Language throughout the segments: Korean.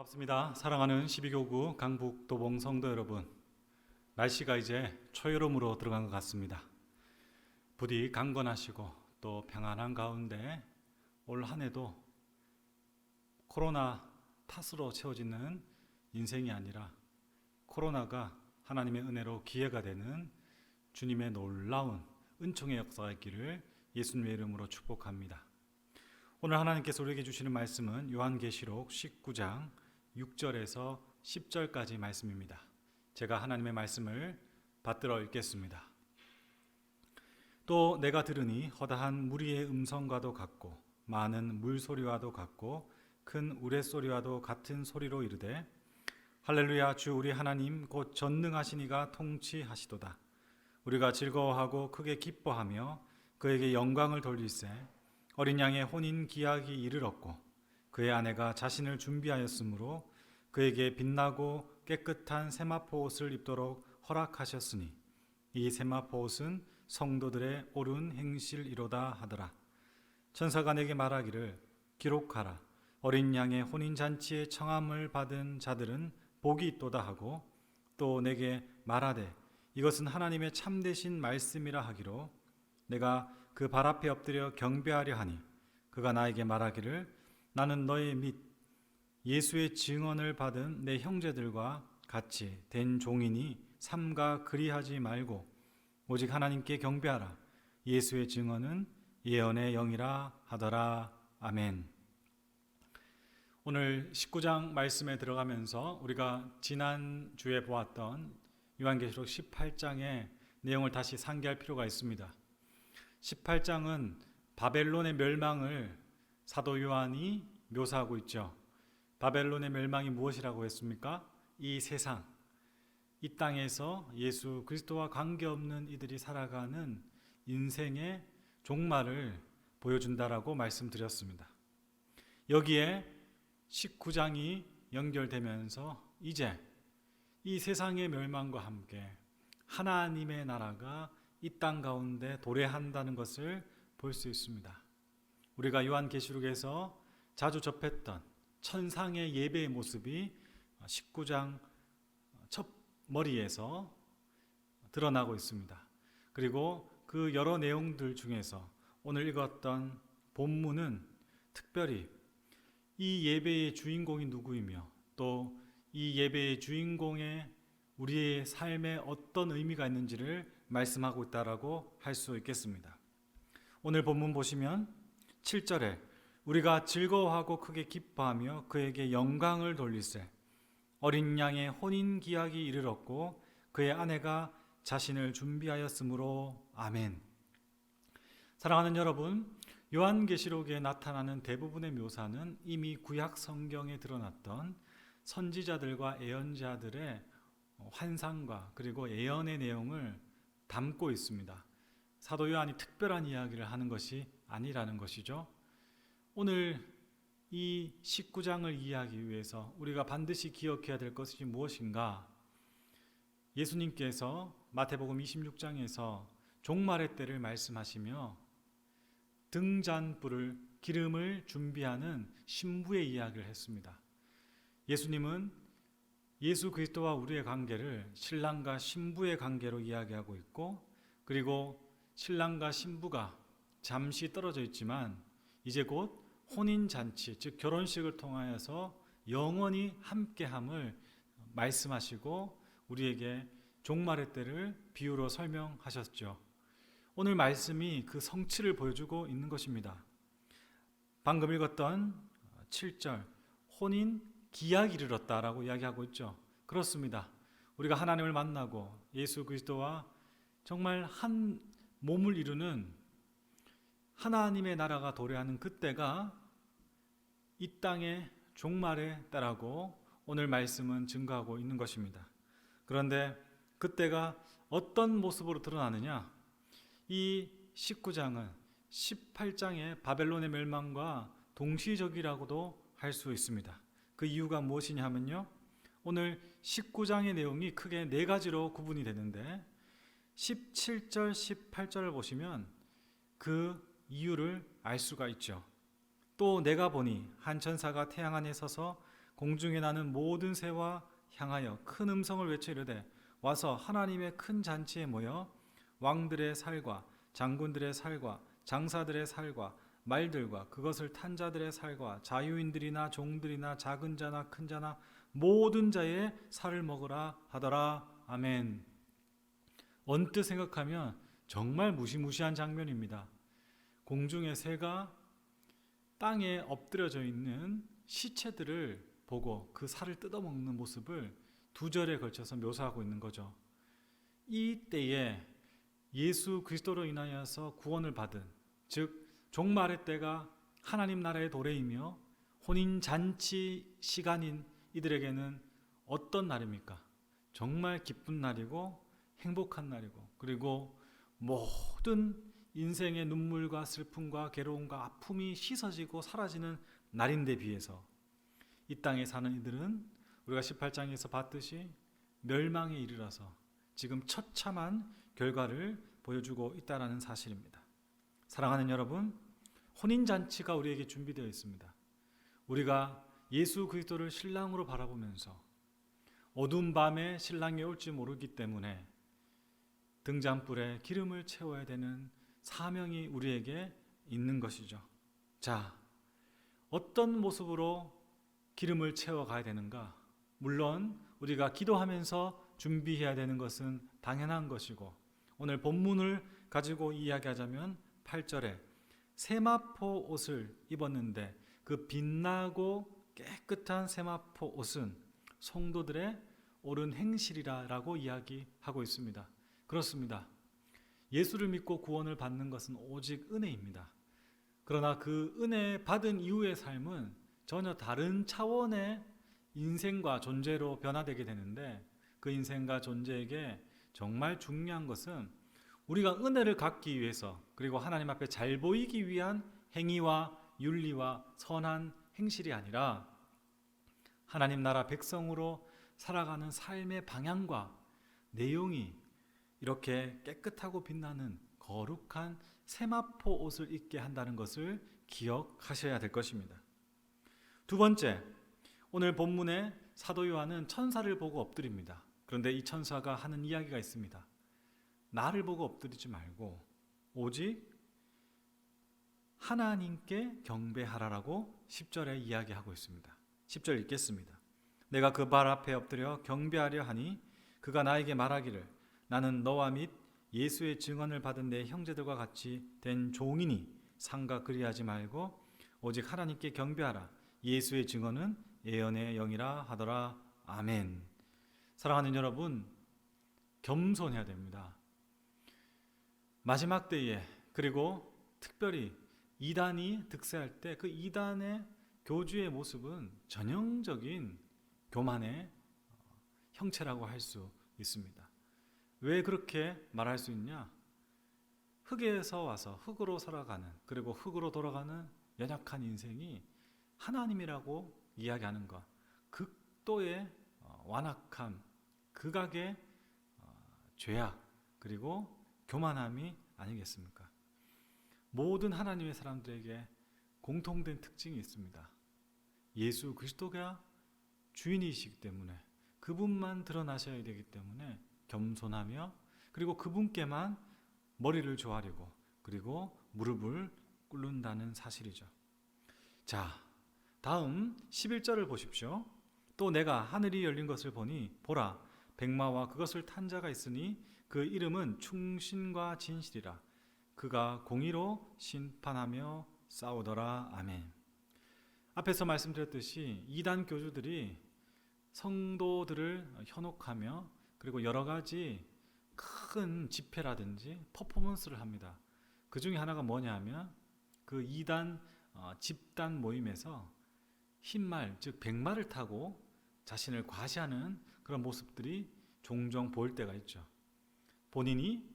반갑습니다. 사랑하는 12교구 강북 도봉 성도 여러분, 날씨가 이제 초여름으로 들어간 것 같습니다. 부디 강건하시고 또 평안한 가운데 올 한 해도 코로나 탓으로 채워지는 인생이 아니라 코로나가 하나님의 은혜로 기회가 되는 주님의 놀라운 은총의 역사가 있기를 예수님의 이름으로 축복합니다. 오늘 하나님께서 우리에게 주시는 말씀은 요한계시록 19장 6절에서 10절까지 말씀입니다. 제가 하나님의 말씀을 받들어 읽겠습니다. 또 내가 들으니 허다한 무리의 음성과도 같고 많은 물소리와도 같고 큰 우레소리와도 같은 소리로 이르되 할렐루야, 주 우리 하나님 곧 전능하신 이가 통치하시도다. 우리가 즐거워하고 크게 기뻐하며 그에게 영광을 돌릴세. 어린 양의 혼인 기약이 이르렀고 그의 아내가 자신을 준비하였으므로 그에게 빛나고 깨끗한 세마포 옷을 입도록 허락하셨으니 이 세마포 옷은 성도들의 옳은 행실이로다 하더라. 천사가 내게 말하기를 기록하라. 어린 양의 혼인잔치에 청함을 받은 자들은 복이 있도다 하고 또 내게 말하되 이것은 하나님의 참되신 말씀이라 하기로 내가 그 발 앞에 엎드려 경배하려 하니 그가 나에게 말하기를 나는 너의 및 예수의 증언을 받은 내 형제들과 같이 된 종이니 삼가 그리하지 말고 오직 하나님께 경배하라. 예수의 증언은 예언의 영이라 하더라. 아멘. 오늘 19장 말씀에 들어가면서 우리가 지난주에 보았던 요한계시록 18장의 내용을 다시 상기할 필요가 있습니다. 18장은 바벨론의 멸망을 사도 요한이 묘사하고 있죠. 바벨론의 멸망이 무엇이라고 했습니까? 이 세상, 이 땅에서 예수 그리스도와 관계없는 이들이 살아가는 인생의 종말을 보여준다라고 말씀드렸습니다. 여기에 19장이 연결되면서 이제 이 세상의 멸망과 함께 하나님의 나라가 이 땅 가운데 도래한다는 것을 볼 수 있습니다. 우리가 요한계시록에서 자주 접했던 천상의 예배의 모습이 19장 첫 머리에서 드러나고 있습니다. 그리고 그 여러 내용들 중에서 오늘 읽었던 본문은 특별히 이 예배의 주인공이 누구이며 또 이 예배의 주인공의 우리의 삶에 어떤 의미가 있는지를 말씀하고 있다라고 할 수 있겠습니다. 오늘 본문 보시면 7절에 우리가 즐거워하고 크게 기뻐하며 그에게 영광을 돌릴세. 어린 양의 혼인 기약이 이르렀고 그의 아내가 자신을 준비하였으므로. 아멘. 사랑하는 여러분, 요한계시록에 나타나는 대부분의 묘사는 이미 구약 성경에 드러났던 선지자들과 예언자들의 환상과 그리고 예언의 내용을 담고 있습니다. 사도 요한이 특별한 이야기를 하는 것이 아니라는 것이죠. 오늘 이 19장을 이해하기 위해서 우리가 반드시 기억해야 될 것이 무엇인가? 예수님께서 마태복음 26장에서 종말의 때를 말씀하시며 등잔불을 기름을 준비하는 신부의 이야기를 했습니다. 예수님은 예수 그리스도와 우리의 관계를 신랑과 신부의 관계로 이야기하고 있고 그리고 신랑과 신부가 잠시 떨어져 있지만 이제 곧 혼인잔치, 즉 결혼식을 통하여서 영원히 함께함을 말씀하시고 우리에게 종말의 때를 비유로 설명하셨죠. 오늘 말씀이 그 성취를 보여주고 있는 것입니다. 방금 읽었던 7절 혼인 기약이 이르렀다라고 이야기하고 있죠. 그렇습니다. 우리가 하나님을 만나고 예수 그리스도와 정말 한 몸을 이루는 하나님의 나라가 도래하는 그때가 이 땅의 종말의 때라고 오늘 말씀은 증거하고 있는 것입니다. 그런데 그때가 어떤 모습으로 드러나느냐? 이 19장은 18장의 바벨론의 멸망과 동시적이라고도 할 수 있습니다. 그 이유가 무엇이냐 하면요, 오늘 19장의 내용이 크게 네 가지로 구분이 되는데 17절, 18절을 보시면 그 이유를 알 수가 있죠. 또 내가 보니 한 천사가 태양 안에 서서 공중에 나는 모든 새와 향하여 큰 음성을 외쳐 이르되 와서 하나님의 큰 잔치에 모여 왕들의 살과 장군들의 살과 장사들의 살과 말들과 그것을 탄 자들의 살과 자유인들이나 종들이나 작은 자나 큰 자나 모든 자의 살을 먹으라 하더라. 아멘. 언뜻 생각하면 정말 무시무시한 장면입니다. 공중의 새가 땅에 엎드려져 있는 시체들을 보고 그 살을 뜯어먹는 모습을 두 절에 걸쳐서 묘사하고 있는 거죠. 이 때에 예수 그리스도로 인하여서 구원을 받은, 즉 종말의 때가 하나님 나라의 도래이며 혼인잔치 시간인 이들에게는 어떤 날입니까? 정말 기쁜 날이고 행복한 날이고, 그리고 모든 인생의 눈물과 슬픔과 괴로움과 아픔이 씻어지고 사라지는 날인데 비해서 이 땅에 사는 이들은 우리가 18장에서 봤듯이 멸망에 이르러서 지금 처참한 결과를 보여주고 있다는 사실입니다. 사랑하는 여러분, 혼인잔치가 우리에게 준비되어 있습니다. 우리가 예수 그리스도를 신랑으로 바라보면서 어두운 밤에 신랑이 올지 모르기 때문에 등잔불에 기름을 채워야 되는 사명이 우리에게 있는 것이죠. 자, 어떤 모습으로 기름을 채워가야 되는가? 물론 우리가 기도하면서 준비해야 되는 것은 당연한 것이고, 오늘 본문을 가지고 이야기하자면 8절에 세마포 옷을 입었는데 그 빛나고 깨끗한 세마포 옷은 성도들의 옳은 행실이라고 이야기하고 있습니다. 그렇습니다. 예수를 믿고 구원을 받는 것은 오직 은혜입니다. 그러나 그 은혜 받은 이후의 삶은 전혀 다른 차원의 인생과 존재로 변화되게 되는데, 그 인생과 존재에게 정말 중요한 것은 우리가 은혜를 갖기 위해서, 그리고 하나님 앞에 잘 보이기 위한 행위와 윤리와 선한 행실이 아니라 하나님 나라 백성으로 살아가는 삶의 방향과 내용이 이렇게 깨끗하고 빛나는 거룩한 세마포 옷을 입게 한다는 것을 기억하셔야 될 것입니다. 두 번째, 오늘 본문에 사도 요한은 천사를 보고 엎드립니다. 그런데 이 천사가 하는 이야기가 있습니다. 나를 보고 엎드리지 말고 오직 하나님께 경배하라라고 10절에 이야기하고 있습니다. 10절 읽겠습니다. 내가 그 발 앞에 엎드려 경배하려 하니 그가 나에게 말하기를 나는 너와 및 예수의 증언을 받은 내 형제들과 같이 된 종이니 상가 그리하지 말고 오직 하나님께 경배하라. 예수의 증언은 예언의 영이라 하더라. 아멘. 사랑하는 여러분, 겸손해야 됩니다. 마지막 때에, 그리고 특별히 이단이 득세할 때 그 이단의 교주의 모습은 전형적인 교만의 형체라고 할 수 있습니다. 왜 그렇게 말할 수 있냐? 흙에서 와서 흙으로 살아가는, 그리고 흙으로 돌아가는 연약한 인생이 하나님이라고 이야기하는 것, 극도의 완악함, 극악의 죄악, 그리고 교만함이 아니겠습니까? 모든 하나님의 사람들에게 공통된 특징이 있습니다. 예수 그리스도가 주인이시기 때문에 그분만 드러나셔야 되기 때문에 겸손하며, 그리고 그분께만 머리를 조아리고 그리고 무릎을 꿇는다는 사실이죠. 자, 다음 11절을 보십시오. 또 내가 하늘이 열린 것을 보니 보라 백마와 그것을 탄 자가 있으니 그 이름은 충신과 진실이라. 그가 공의로 심판하며 싸우더라. 아멘. 앞에서 말씀드렸듯이 이단 교주들이 성도들을 현혹하며 그리고 여러 가지 큰 집회라든지 퍼포먼스를 합니다. 그 중에 하나가 뭐냐 하면 그 이단 집단 모임에서 흰말, 즉 백마를 타고 자신을 과시하는 그런 모습들이 종종 보일 때가 있죠. 본인이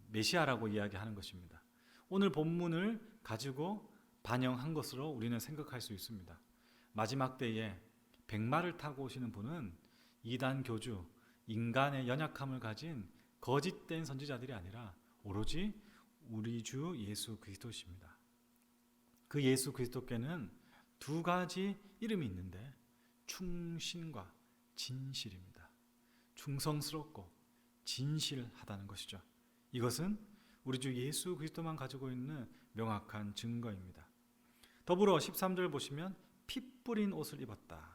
메시아라고 이야기하는 것입니다. 오늘 본문을 가지고 반영한 것으로 우리는 생각할 수 있습니다. 마지막 때에 백마를 타고 오시는 분은 이단 교주, 인간의 연약함을 가진 거짓된 선지자들이 아니라 오로지 우리 주 예수 그리스도십니다. 그 예수 그리스도께는 두 가지 이름이 있는데 충신과 진실입니다. 충성스럽고 진실하다는 것이죠. 이것은 우리 주 예수 그리스도만 가지고 있는 명확한 증거입니다. 더불어 13절 보시면 피 뿌린 옷을 입었다.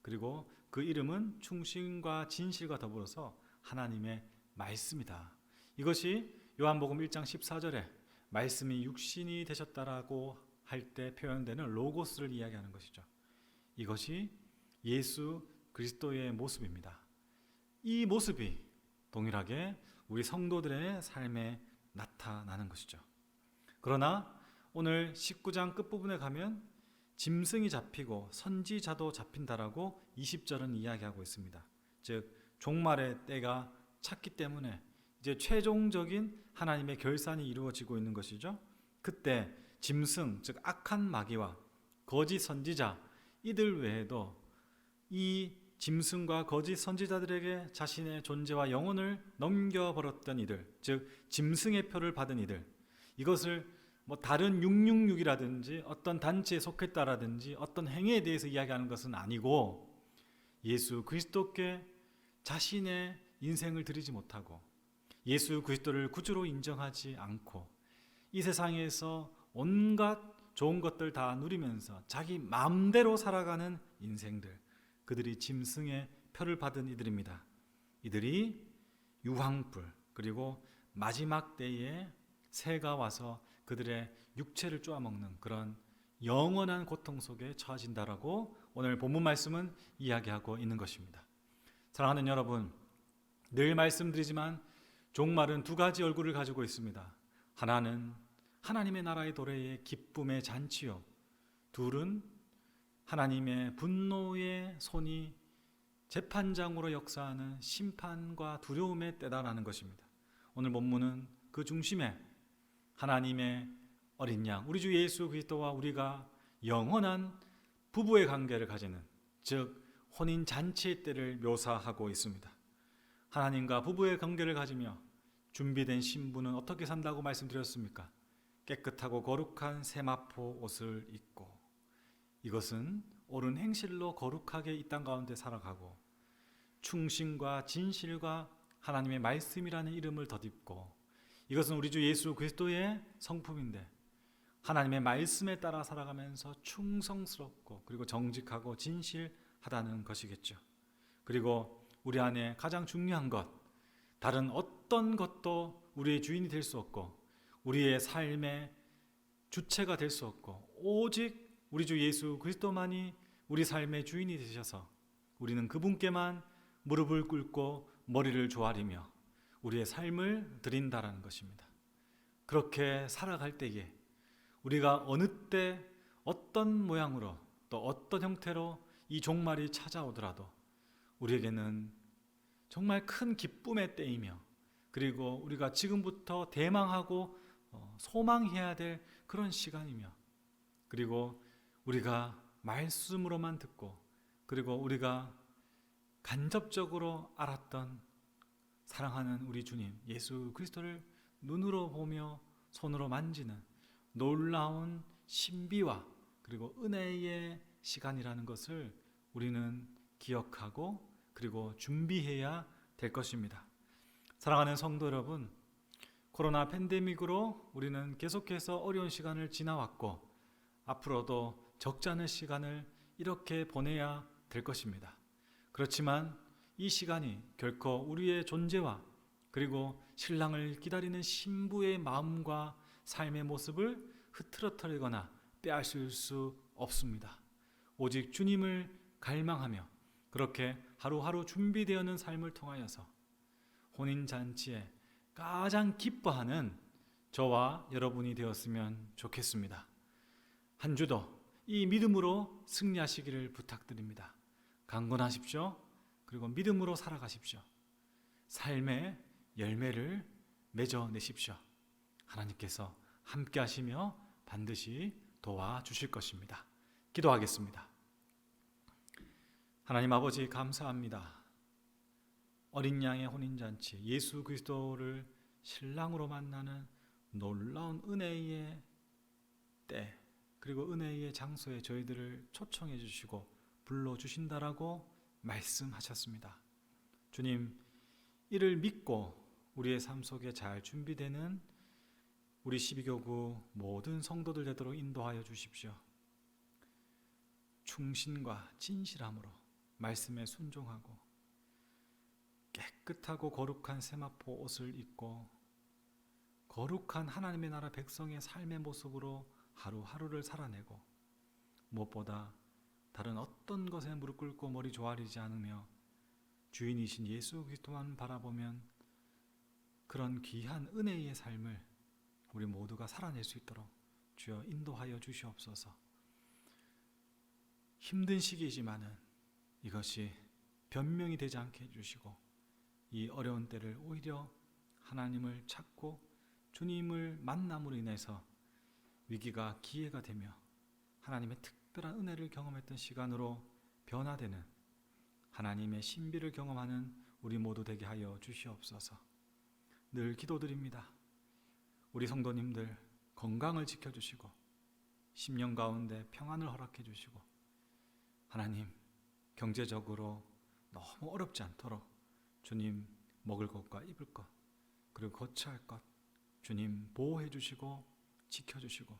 그리고 그 이름은 충신과 진실과 더불어서 하나님의 말씀이다. 이것이 요한복음 1장 14절에 말씀이 육신이 되셨다라고 할 때 표현되는 로고스를 이야기하는 것이죠. 이것이 예수 그리스도의 모습입니다. 이 모습이 동일하게 우리 성도들의 삶에 나타나는 것이죠. 그러나 오늘 19장 끝부분에 가면 짐승이 잡히고 선지자도 잡힌다라고 20절은 이야기하고 있습니다. 즉 종말의 때가 찼기 때문에 이제 최종적인 하나님의 결산이 이루어지고 있는 것이죠. 그때 짐승, 즉 악한 마귀와 거짓 선지자 이들 외에도 이 짐승과 거짓 선지자들에게 자신의 존재와 영혼을 넘겨버렸던 이들, 즉 짐승의 표를 받은 이들, 이것을 다른 666이라든지 어떤 단체에 속했다라든지 어떤 행위에 대해서 이야기하는 것은 아니고 예수 그리스도께 자신의 인생을 드리지 못하고 예수 그리스도를 구주로 인정하지 않고 이 세상에서 온갖 좋은 것들 다 누리면서 자기 마음대로 살아가는 인생들, 그들이 짐승의 표를 받은 이들입니다. 이들이 유황불 그리고 마지막 때에 새가 와서 그들의 육체를 쪼아먹는 그런 영원한 고통 속에 처해진다라고 오늘 본문 말씀은 이야기하고 있는 것입니다. 사랑하는 여러분, 늘 말씀드리지만 종말은 두 가지 얼굴을 가지고 있습니다. 하나는 하나님의 나라의 도래의 기쁨의 잔치요, 둘은 하나님의 분노의 손이 재판장으로 역사하는 심판과 두려움의 때다라는 것입니다. 오늘 본문은 그 중심에 하나님의 어린 양, 우리 주 예수 그리스도와 우리가 영원한 부부의 관계를 가지는, 즉 혼인 잔치의 때를 묘사하고 있습니다. 하나님과 부부의 관계를 가지며 준비된 신부는 어떻게 산다고 말씀드렸습니까? 깨끗하고 거룩한 세마포 옷을 입고, 이것은 옳은 행실로 거룩하게 이 땅 가운데 살아가고 충신과 진실과 하나님의 말씀이라는 이름을 덧입고, 이것은 우리 주 예수 그리스도의 성품인데 하나님의 말씀에 따라 살아가면서 충성스럽고 그리고 정직하고 진실하다는 것이겠죠. 그리고 우리 안에 가장 중요한 것, 다른 어떤 것도 우리의 주인이 될 수 없고 우리의 삶의 주체가 될 수 없고 오직 우리 주 예수 그리스도만이 우리 삶의 주인이 되셔서 우리는 그분께만 무릎을 꿇고 머리를 조아리며 우리의 삶을 드린다라는 것입니다. 그렇게 살아갈 때에 우리가 어느 때 어떤 모양으로 또 어떤 형태로 이 종말이 찾아오더라도 우리에게는 정말 큰 기쁨의 때이며, 그리고 우리가 지금부터 대망하고 소망해야 될 그런 시간이며, 그리고 우리가 말씀으로만 듣고 그리고 우리가 간접적으로 알았던 사랑하는 우리 주님 예수 그리스도를 눈으로 보며 손으로 만지는 놀라운 신비와 그리고 은혜의 시간이라는 것을 우리는 기억하고 그리고 준비해야 될 것입니다. 사랑하는 성도 여러분, 코로나 팬데믹으로 우리는 계속해서 어려운 시간을 지나왔고 앞으로도 적지 않은 시간을 이렇게 보내야 될 것입니다. 그렇지만 이 시간이 결코 우리의 존재와 그리고 신랑을 기다리는 신부의 마음과 삶의 모습을 흐트러뜨리거나 빼앗을 수 없습니다. 오직 주님을 갈망하며 그렇게 하루하루 준비되어는 삶을 통하여서 혼인잔치에 가장 기뻐하는 저와 여러분이 되었으면 좋겠습니다. 한 주도 이 믿음으로 승리하시기를 부탁드립니다. 강건하십시오. 그리고 믿음으로 살아가십시오. 삶의 열매를 맺어내십시오. 하나님께서 함께 하시며 반드시 도와주실 것입니다. 기도하겠습니다. 하나님 아버지, 감사합니다. 어린 양의 혼인잔치 예수 그리스도를 신랑으로 만나는 놀라운 은혜의 때, 그리고 은혜의 장소에 저희들을 초청해 주시고 불러주신다라고 말씀하셨습니다. 주님, 이를 믿고 우리의 삶 속에 잘 준비되는 우리 12교구 모든 성도들 되도록 인도하여 주십시오. 충신과 진실함으로 말씀에 순종하고 깨끗하고 거룩한 세마포 옷을 입고 거룩한 하나님의 나라 백성의 삶의 모습으로 하루하루를 살아내고 무엇보다 다른 어떤 것에 무릎 꿇고 머리 조아리지 않으며 주인이신 예수 그리스도만 바라보면 그런 귀한 은혜의 삶을 우리 모두가 살아낼 수 있도록 주여 인도하여 주시옵소서. 힘든 시기이지만은 이것이 변명이 되지 않게 해주시고 이 어려운 때를 오히려 하나님을 찾고 주님을 만남으로 인해서 위기가 기회가 되며 하나님의 특별한 은혜를 경험했던 시간으로 변화되는 하나님의 신비를 경험하는 우리 모두 되게 하여 주시옵소서. 늘 기도드립니다. 우리 성도님들 건강을 지켜주시고 심령 가운데 평안을 허락해 주시고 하나님 경제적으로 너무 어렵지 않도록 주님 먹을 것과 입을 것 그리고 거처할 것 주님 보호해 주시고 지켜주시고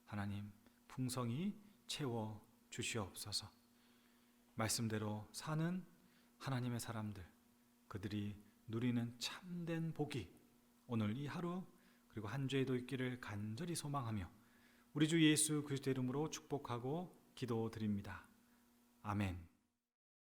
하나님 풍성히 채워 주시옵소서. 말씀대로 사는 하나님의 사람들 그들이 누리는 참된 복이 오늘 이 하루 그리고 한 주에도 있기를 간절히 소망하며 우리 주 예수 그리스도의 이름으로 축복하고 기도드립니다. 아멘.